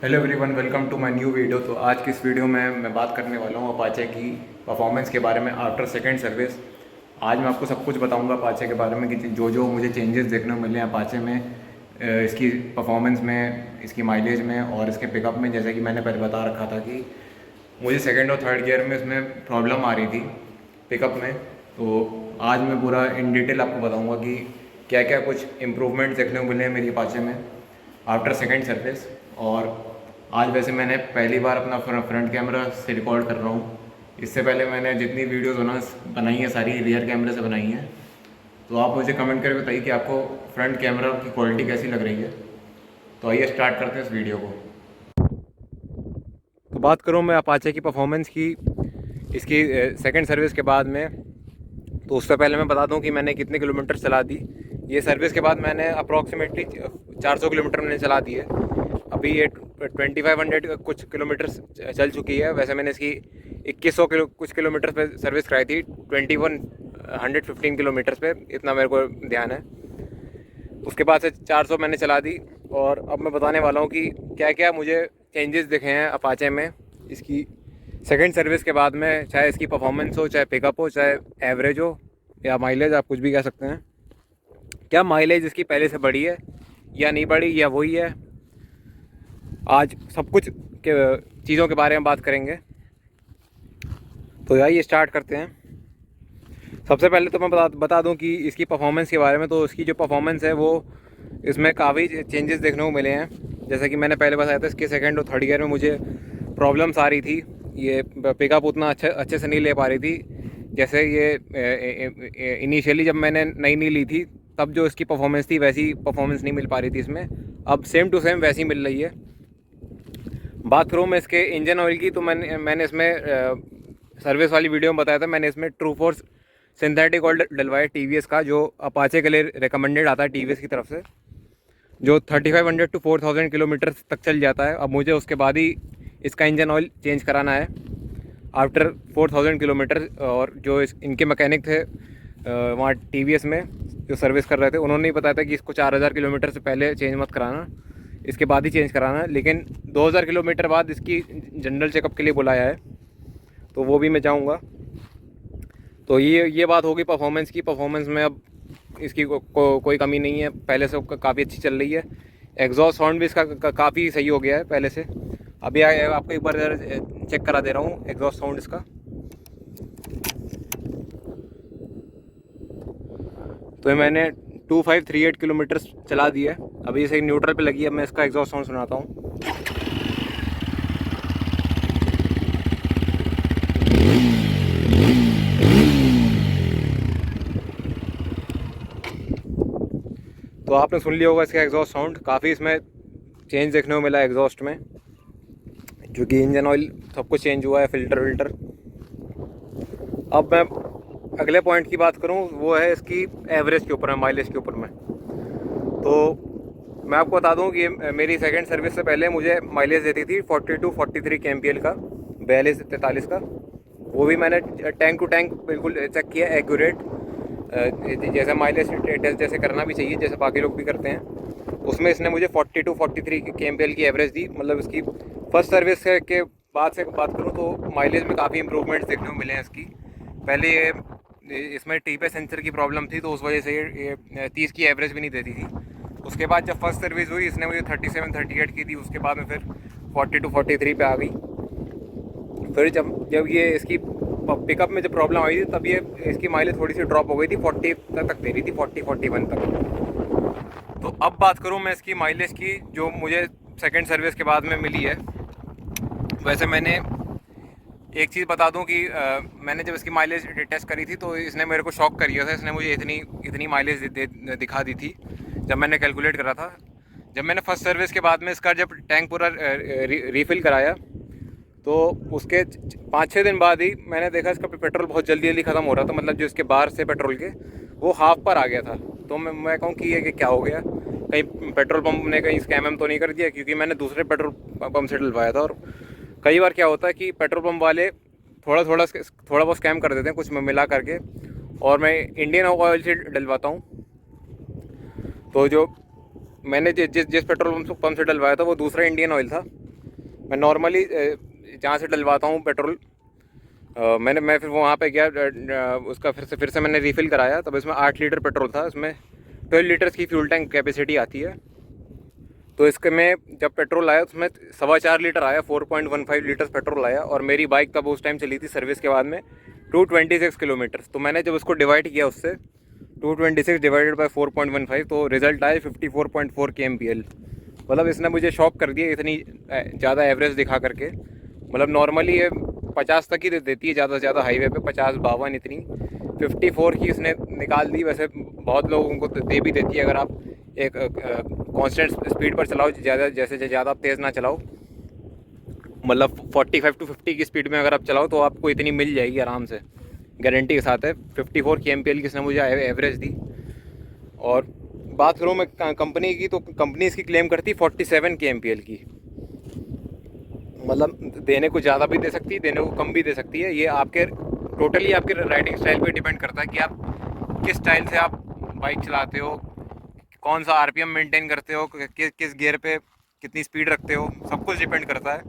Hello everyone, welcome to my new video. तो आज की इस वीडियो में मैं बात करने वाला हूँ अपाचे की परफॉर्मेंस के बारे में आफ्टर सेकंड सर्विस। आज मैं आपको सब कुछ बताऊंगा अपाचे के बारे में कि जो जो मुझे चेंजेस देखने को मिले हैं अपाचे में, इसकी परफॉर्मेंस में, इसकी माइलेज में और इसके पिकअप में। जैसे कि मैंने पहले बता रखा था कि मुझे सेकेंड और थर्ड गियर में इसमें प्रॉब्लम आ रही थी पिकअप में। तो आज मैं पूरा इन डिटेल आपको बताऊँगा कि क्या क्या कुछ इम्प्रूवमेंट देखने को मिले हैं मेरी अपाचे में आफ्टर सेकेंड सर्विस। और आज वैसे मैंने पहली बार अपना फ्रंट कैमरा से रिकॉर्ड कर रहा हूँ। इससे पहले मैंने जितनी वीडियोस बनाई हैं सारी रियर कैमरे से बनाई हैं। तो आप मुझे कमेंट करके बताइए कि आपको फ्रंट कैमरा की क्वालिटी कैसी लग रही है। तो आइए स्टार्ट करते हैं इस वीडियो को। तो बात करूँ मैं अपाचे की परफॉर्मेंस की इसकी सेकंड सर्विस के बाद में, तो उससे पहले मैं बता दूं कि मैंने कितने किलोमीटर चला दी। ये सर्विस के बाद मैंने अप्रॉक्सीमेटली 400 किलोमीटर मैंने चला दी है। अभी ये 2500 कुछ किलोमीटर चल चुकी है। वैसे मैंने इसकी 2100 कुछ किलोमीटर पे सर्विस कराई थी, 2115 किलोमीटर पे, इतना मेरे को ध्यान है। उसके बाद से 400 मैंने चला दी। और अब मैं बताने वाला हूँ कि क्या क्या मुझे चेंजेस दिखे हैं अपाचे में इसकी सेकंड सर्विस के बाद में, चाहे इसकी परफॉर्मेंस हो, चाहे पिकअप हो, चाहे एवरेज हो या माइलेज, आप कुछ भी कह सकते हैं। क्या माइलेज इसकी पहले से बढ़ी है या नहीं बढ़ी या वही है, आज सब कुछ के चीज़ों के बारे में बात करेंगे। तो आइए स्टार्ट करते हैं। सबसे पहले तो मैं बता दूं कि इसकी परफॉर्मेंस के बारे में। तो इसकी जो परफॉर्मेंस है वो, इसमें काफ़ी चेंजेस देखने को मिले हैं। जैसे कि मैंने पहले बताया था, इसके सेकंड और थर्ड गियर में मुझे प्रॉब्लम्स आ रही थी। ये पिकअप उतना अच्छे से नहीं ले पा रही थी। जैसे ये इनिशियली जब मैंने नई ली थी तब जो इसकी परफॉर्मेंस थी वैसी परफॉर्मेंस नहीं मिल पा रही थी इसमें। अब सेम टू सेम वैसी मिल रही है। बात करूँ मैं इसके इंजन ऑयल की, तो मैंने इसमें सर्विस वाली वीडियो में बताया था, मैंने इसमें ट्रू फोर्स सिंथेटिक ऑयल डलवाया टीवीएस का, जो अपाचे के लिए रिकमेंडेड आता है टीवीएस की तरफ से, जो 3500 टू 4000 किलोमीटर तक चल जाता है। अब मुझे उसके बाद ही इसका इंजन ऑयल चेंज कराना है आफ्टर 4000 किलोमीटर। और जो इनके मैकेनिक थे वहाँ टीवीएस में जो सर्विस कर रहे थे, उन्होंने ही बताया था कि इसको 4000 किलोमीटर से पहले चेंज मत कराना, इसके बाद ही चेंज कराना। लेकिन 2000 किलोमीटर बाद इसकी जनरल चेकअप के लिए बुलाया है, तो वो भी मैं जाऊँगा। तो ये बात होगी परफॉर्मेंस की। परफॉर्मेंस में अब इसकी कोई कमी नहीं है, पहले से काफ़ी अच्छी चल रही है। एग्जॉस्ट साउंड भी इसका काफ़ी सही हो गया है पहले से। अभी आपको एक बार चेक करा दे रहा हूँ एग्जॉस्ट साउंड इसका। तो मैंने 2538 किलोमीटर चला दिया है। अभी इसे न्यूट्रल पे लगी है। मैं इसका एग्जॉस्ट साउंड सुनाता हूँ। तो आपने सुन लिया होगा इसका एग्जॉस्ट साउंड, काफ़ी इसमें चेंज देखने को मिला है एग्जॉस्ट में, क्योंकि इंजन ऑयल सब कुछ चेंज हुआ है, फ़िल्टर विल्टर। अब मैं अगले पॉइंट की बात करूं, वो है इसकी एवरेज के ऊपर है, माइलेज के ऊपर में। तो मैं आपको बता दूं कि मेरी सेकंड सर्विस से पहले मुझे माइलेज देती थी 42-43 KMPL का, 42-43 का। वो भी मैंने टैंक टू टैंक बिल्कुल चेक किया, एक्यूरेट, जैसे माइलेज टेस्ट जैसे करना भी चाहिए, जैसे बाकी लोग भी करते हैं। उसमें इसने मुझे 42-43 KMPL की एवरेज दी। मतलब इसकी फर्स्ट सर्विस के बाद से बात करूँ तो माइलेज में काफ़ी इंप्रूवमेंट्स देखने को मिले हैं इसकी। पहले ये इसमें टीपे सेंसर की प्रॉब्लम थी, तो उस वजह से ये 30 की एवरेज भी नहीं देती थी। उसके बाद जब फर्स्ट सर्विस हुई, इसने मुझे 37-38 की दी। उसके बाद में फिर 42-43 पे आ गई। फिर जब ये इसकी पिकअप में जब प्रॉब्लम आई थी, तब ये इसकी माइलेज थोड़ी सी ड्रॉप हो गई थी, 40 तक दे रही थी, 40-41 तक। तो अब बात करूँ मैं इसकी माइलेज की, जो मुझे सेकंड सर्विस के बाद में मिली है। वैसे मैंने एक चीज़ बता दूं कि मैंने जब इसकी माइलेज टेस्ट करी थी तो इसने मेरे को शॉक कर दिया था। इसने मुझे इतनी माइलेज दिखा दी थी जब मैंने कैलकुलेट करा था। जब मैंने फर्स्ट सर्विस के बाद में इसका जब टैंक पूरा रीफ़िल कराया, तो उसके 5-6 दिन बाद ही मैंने देखा इसका पेट्रोल बहुत जल्दी जल्दी ख़त्म हो रहा था। मतलब जो इसके बाहर से पेट्रोल के वो हाफ पर आ गया था। तो मैं कहूँ कि ये क्या हो गया, कहीं पेट्रोल पंप ने कहीं स्कैम तो नहीं कर दिया, क्योंकि मैंने दूसरे पेट्रोल पंप से डलवाया था। और कई बार क्या होता है कि पेट्रोल पंप वाले थोड़ा बहुत स्कैम कर देते हैं कुछ मिला करके। और मैं इंडियन ऑयल से डलवाता हूँ। तो जो मैंने जिस पेट्रोल पंप से डलवाया था वो दूसरा इंडियन ऑयल था। मैं नॉर्मली जहाँ से डलवाता हूँ पेट्रोल, मैं फिर वहाँ पे गया, उसका फिर से मैंने रीफ़िल कराया। तब इसमें 8 लीटर पेट्रोल था, इसमें 12 लीटर्स की फ्यूल टैंक कैपेसिटी आती है। तो इसके में जब पेट्रोल आया उसमें 4.25 लीटर आया, 4.15 लीटर्स पेट्रोल आया। और मेरी बाइक तब उस टाइम चली थी सर्विस के बाद में 226 किलोमीटर्स। तो मैंने जब उसको डिवाइड किया उससे 226 डिवाइडेड बाई 4.15, तो रिज़ल्ट आया 54.4 kmpl। मतलब इसने मुझे शॉक कर दिया इतनी ज़्यादा एवरेज दिखा करके। मतलब नॉर्मली ये 50 तक ही देती है ज़्यादा से ज़्यादा हाईवे पे, 50-52 इतनी। 54 की इसने निकाल दी। वैसे बहुत लोगों को दे भी देती है अगर आप एक कांस्टेंट स्पीड पर चलाओ, जैसे ज़्यादा आप तेज़ ना चलाओ, मतलब 45 to 50 की स्पीड में अगर आप चलाओ तो आपको इतनी मिल जाएगी आराम से, गारंटी के साथ है। 54 kmpl की इसने मुझे एवरेज दी। और बात करूँ मैं कंपनी की, तो कंपनी इसकी क्लेम करती 47 kmpl की। मतलब देने को ज़्यादा भी दे सकती है, देने को कम भी दे सकती है। ये आपके टोटली आपके राइडिंग स्टाइल पे डिपेंड करता है कि आप किस स्टाइल से आप बाइक चलाते हो, कौन सा आरपीएम मेंटेन करते हो, किस गियर पे कितनी स्पीड रखते हो, सब कुछ डिपेंड करता है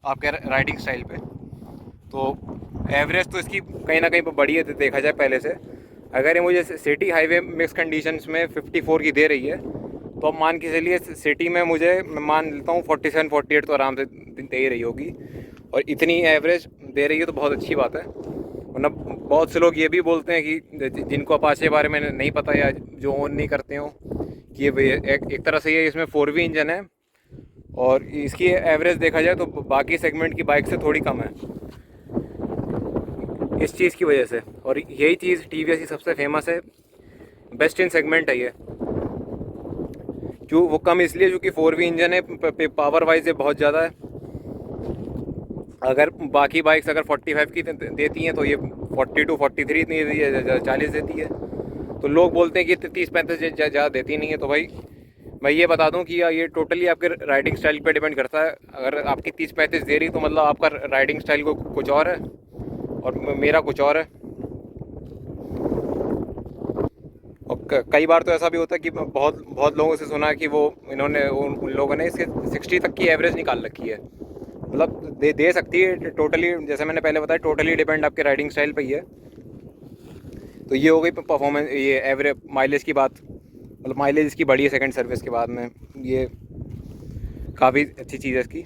आपके राइडिंग स्टाइल पे। तो एवरेज तो इसकी कहीं ना कहीं बड़ी है देखा जाए पहले से। अगर ये मुझे सिटी हाईवे मिक्स कंडीशंस में 54 की दे रही है, तो अब मान के चलिए सिटी में मुझे, मैं मान लेता हूँ 47-48 तो आराम से दे ही रही होगी। और इतनी एवरेज दे रही है तो बहुत अच्छी बात है। वरना बहुत से लोग ये भी बोलते हैं कि जिनको अपाचे के बारे में नहीं पता या जो ओन नहीं करते हो, कि ये एक तरह से ये इसमें 4V इंजन है और इसकी एवरेज देखा जाए तो बाकी सेगमेंट की बाइक से थोड़ी कम है इस चीज़ की वजह से। और यही चीज़ टीवीएस की सबसे फेमस है, बेस्ट इन सेगमेंट है ये। क्यों वो कम इसलिए क्योंकि 4V इंजन है, पावर वाइज ये बहुत ज़्यादा है। अगर बाकी बाइक्स अगर 45 की देती हैं तो ये 42, 43 इतनी देती है, 40 देती है। तो लोग बोलते हैं कि 30-35 ज़्यादा देती नहीं है। तो भाई मैं ये बता दूं कि ये टोटली आपके राइडिंग स्टाइल पे डिपेंड करता है। अगर आपकी 30-35 दे रही तो मतलब आपका राइडिंग स्टाइल को कुछ और है और मेरा कुछ और है। और कई बार तो ऐसा भी होता है कि बहुत बहुत लोगों से सुना है कि वो उन लोगों ने इसके 60 तक की एवरेज निकाल रखी है। मतलब दे सकती है टोटली, जैसे मैंने पहले बताया, टोटली डिपेंड आपके राइडिंग स्टाइल पे ही है। तो ये हो गई परफॉर्मेंस, ये एवरेज माइलेज की बात। मतलब माइलेज इसकी बढ़ी है सेकंड सर्विस के बाद में, ये काफ़ी अच्छी चीज़ है इसकी।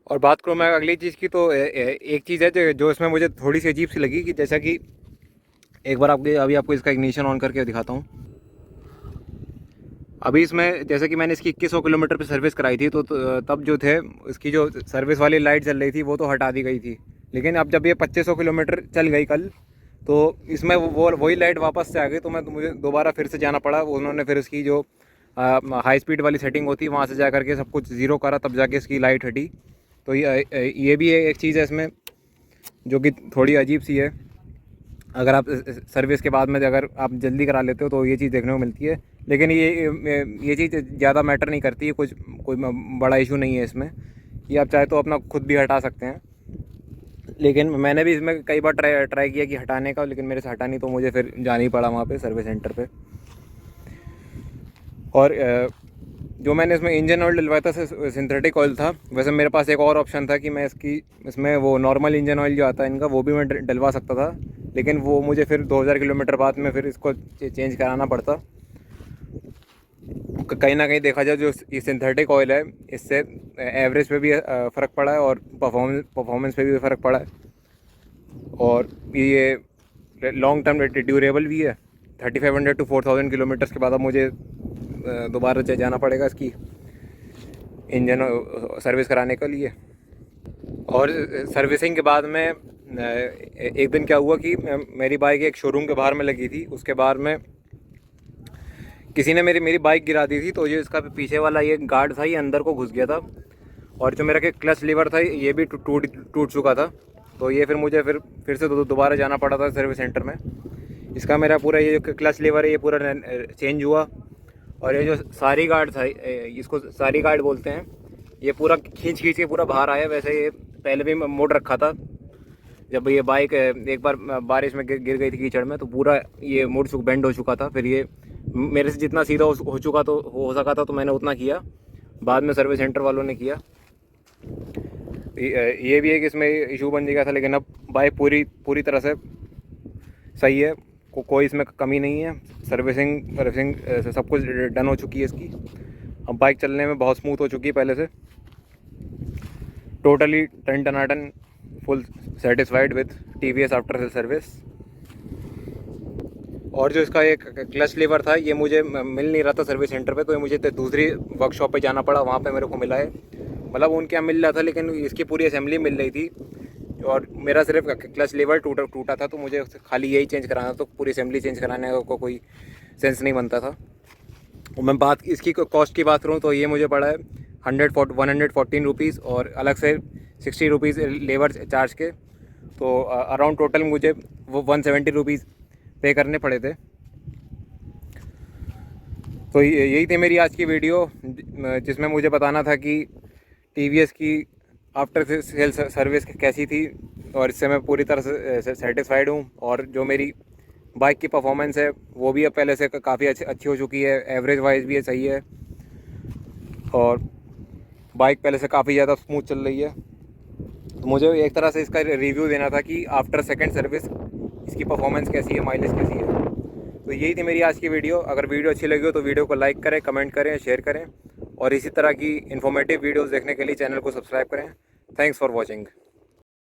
और बात करूँ मैं अगली चीज़ की, तो एक चीज़ है जो इसमें मुझे थोड़ी सी अजीब सी लगी, कि जैसा कि एक बार अभी आपको इसका इग्निशन ऑन करके दिखाता हूँ। अभी इसमें जैसे कि मैंने इसकी 2100 किलोमीटर पे सर्विस कराई थी, तो तब जो थे इसकी जो सर्विस वाली लाइट जल रही थी वो तो हटा दी गई थी। लेकिन अब जब ये 2500 किलोमीटर चल गई कल, तो इसमें वही लाइट वापस से आ गई। तो मुझे दोबारा फिर से जाना पड़ा। उन्होंने फिर इसकी जो हाई स्पीड वाली सेटिंग होती है वहाँ से जा करके सब कुछ ज़ीरो करा, तब जाके इसकी लाइट हटी। तो ये भी एक चीज़ है इसमें जो कि थोड़ी अजीब सी है। अगर आप सर्विस के बाद में अगर आप जल्दी करा लेते हो तो ये चीज़ देखने को मिलती है। लेकिन ये चीज़ ज़्यादा मैटर नहीं करती है, कोई बड़ा इशू नहीं है इसमें। ये आप चाहे तो अपना खुद भी हटा सकते हैं। लेकिन मैंने भी इसमें कई बार ट्राई किया कि हटाने का, लेकिन मेरे से हटा नहीं, तो मुझे फिर जाना ही पड़ा वहाँ पे सर्विस सेंटर पे। और जो मैंने इसमें इंजन ऑयल डलवाया था सिंथेटिक ऑयल था। वैसे मेरे पास एक और ऑप्शन था कि मैं इसमें वो नॉर्मल इंजन ऑयल जो आता है इनका, वो भी मैं डलवा सकता था। लेकिन वो मुझे फिर 2000 किलोमीटर बाद में फिर इसको चेंज कराना पड़ता। कहीं ना कहीं देखा जाए जो ये सिंथेटिक ऑयल है, इससे एवरेज पे भी फ़र्क पड़ा है और परफॉर्मेंस पे भी फ़र्क पड़ा है। और ये लॉन्ग टर्म ड्यूरेबल भी है। 3500 to 4000 किलोमीटर्स के बाद अब मुझे दोबारा जाना पड़ेगा इसकी इंजन सर्विस कराने के लिए। और सर्विसिंग के बाद में एक दिन क्या हुआ कि मेरी बाइक एक शोरूम के बाहर में लगी थी। उसके बाद में किसी ने मेरी बाइक गिरा दी थी। तो ये इसका पीछे वाला ये गार्ड था, ये अंदर को घुस गया था। और जो मेरा क्लच लीवर था ये भी टूट चुका था। तो ये फिर मुझे फिर से दोबारा जाना पड़ा था सर्विस सेंटर में। इसका मेरा पूरा ये जो क्लच लीवर है ये पूरा चेंज हुआ। और ये जो सारी गार्ड था, इसको सारी गार्ड बोलते हैं, ये पूरा खींच के पूरा बाहर आया। वैसे ये पहले भी मोड़ रखा था। जब ये बाइक एक बार बारिश में गिर गई थी कीचड़ में, तो पूरा ये बेंड हो चुका था। फिर ये मेरे से जितना सीधा हो सका तो मैंने उतना किया। बाद में सर्विस सेंटर वालों ने किया। ये भी एक इसमें इशू बन गया था, लेकिन अब बाइक पूरी तरह से सही है, कोई इसमें कमी नहीं है। सर्विसिंग से सब कुछ डन हो चुकी है इसकी। अब बाइक चलने में बहुत स्मूथ हो चुकी है पहले से। टोटली टनाटन full satisfied with TVS after sale service. और जो इसका एक क्लच लीवर था, ये मुझे मिल नहीं रहा था सर्विस सेंटर पे, तो ये मुझे दूसरी वर्कशॉप पे जाना पड़ा, वहाँ पे मेरे को मिला है। मतलब उनके यहाँ मिल रहा था, लेकिन इसकी पूरी असेंबली मिल रही थी और मेरा सिर्फ क्लच लीवर टूटा था, तो मुझे खाली यही चेंज कराना, तो पूरी असेंबली चेंज कराने का कोई सेंस नहीं बनता था। और मैं इसकी कॉस्ट की बात करूँ तो ये मुझे पड़ा है 114 रुपीज़, और अलग से 60 रुपीज़ लेबर चार्ज के, तो अराउंड टोटल मुझे वो 170 रुपीज़ पे करने पड़े थे। तो यही थी मेरी आज की वीडियो, जिसमें मुझे बताना था कि TVS की आफ्टर सेल सर्विस कैसी थी, और इससे मैं पूरी तरह से सेटिस्फाइड हूँ। और जो मेरी बाइक की परफॉर्मेंस है वो भी अब पहले से काफ़ी अच्छी हो चुकी है, एवरेज वाइज भी ये सही है, और बाइक पहले से काफ़ी ज़्यादा स्मूथ चल रही है। तो मुझे एक तरह से इसका रिव्यू देना था कि आफ्टर सेकंड सर्विस इसकी परफॉर्मेंस कैसी है, माइलेज कैसी है। तो यही थी मेरी आज की वीडियो। अगर वीडियो अच्छी लगी हो तो वीडियो को लाइक करें, कमेंट करें, शेयर करें, और इसी तरह की इन्फॉर्मेटिव वीडियोस देखने के लिए चैनल को सब्सक्राइब करें। Thanks for watching.